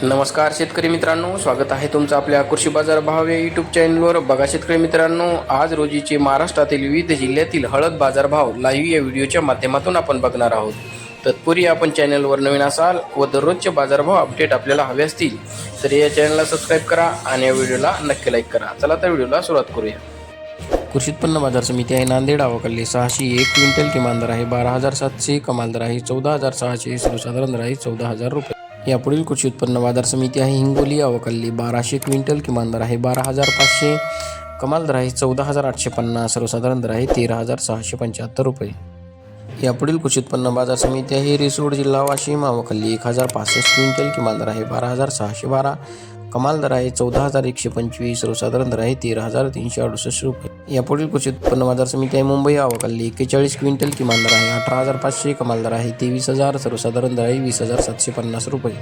नमस्कार शेतकरी मित्रांनो, स्वागत आहे तुमचं आपल्या कृषी बाजार भाव या यूट्यूब चॅनलवर. बघा शेतकरी मित्रांनो, आज रोजीचे महाराष्ट्रातील विविध जिल्ह्यातील हळद बाजारभाव लाईव्ह या व्हिडिओच्या माध्यमातून आपण बघणार आहोत. तत्पूर्वी आपण चॅनलवर नवीन असाल व दररोजचे बाजारभाव अपडेट आपल्याला हवे असतील तर या चॅनलला सबस्क्राईब करा आणि या व्हिडिओला नक्की लाईक करा. चला तर व्हिडिओला सुरुवात करूया. कृषी उत्पन्न बाजार समिती आहे नांदेड, अवकल्ली 601 क्विंटल, किमान दर आहे 12,700, कमाल दर आहे 14,600, सर्वसाधारण दर आहे 14,000 रुपये. यापुढील कृषी उत्पन्न बाजार समिती आहे हिंगोली, अवकल्ली 1200 क्विंटल, किमान दर आहे 12,500, कमाल दर आहे 14,850, सर्वसाधारण दर आहे 13,675 रुपये. यापुढील कृषी उत्पन्न बाजार समिती आहे रिसोड, जिल्हा वाशिम, अवकल्ली 1065 क्विंटल, किमान दर आहे 12,612, कमाल दर आहे 14,125, सर्वसाधारण दर आहे 13,368 रुपये. यापुढील कृषी उत्पन्न बाजार समिती आहे मुंबई, अवकल्ली 41 क्विंटल, किमान दर आहे 18,500, कमाल दर आहे 23,000, सर्वसाधारण दर आहे 20,750 रुपये.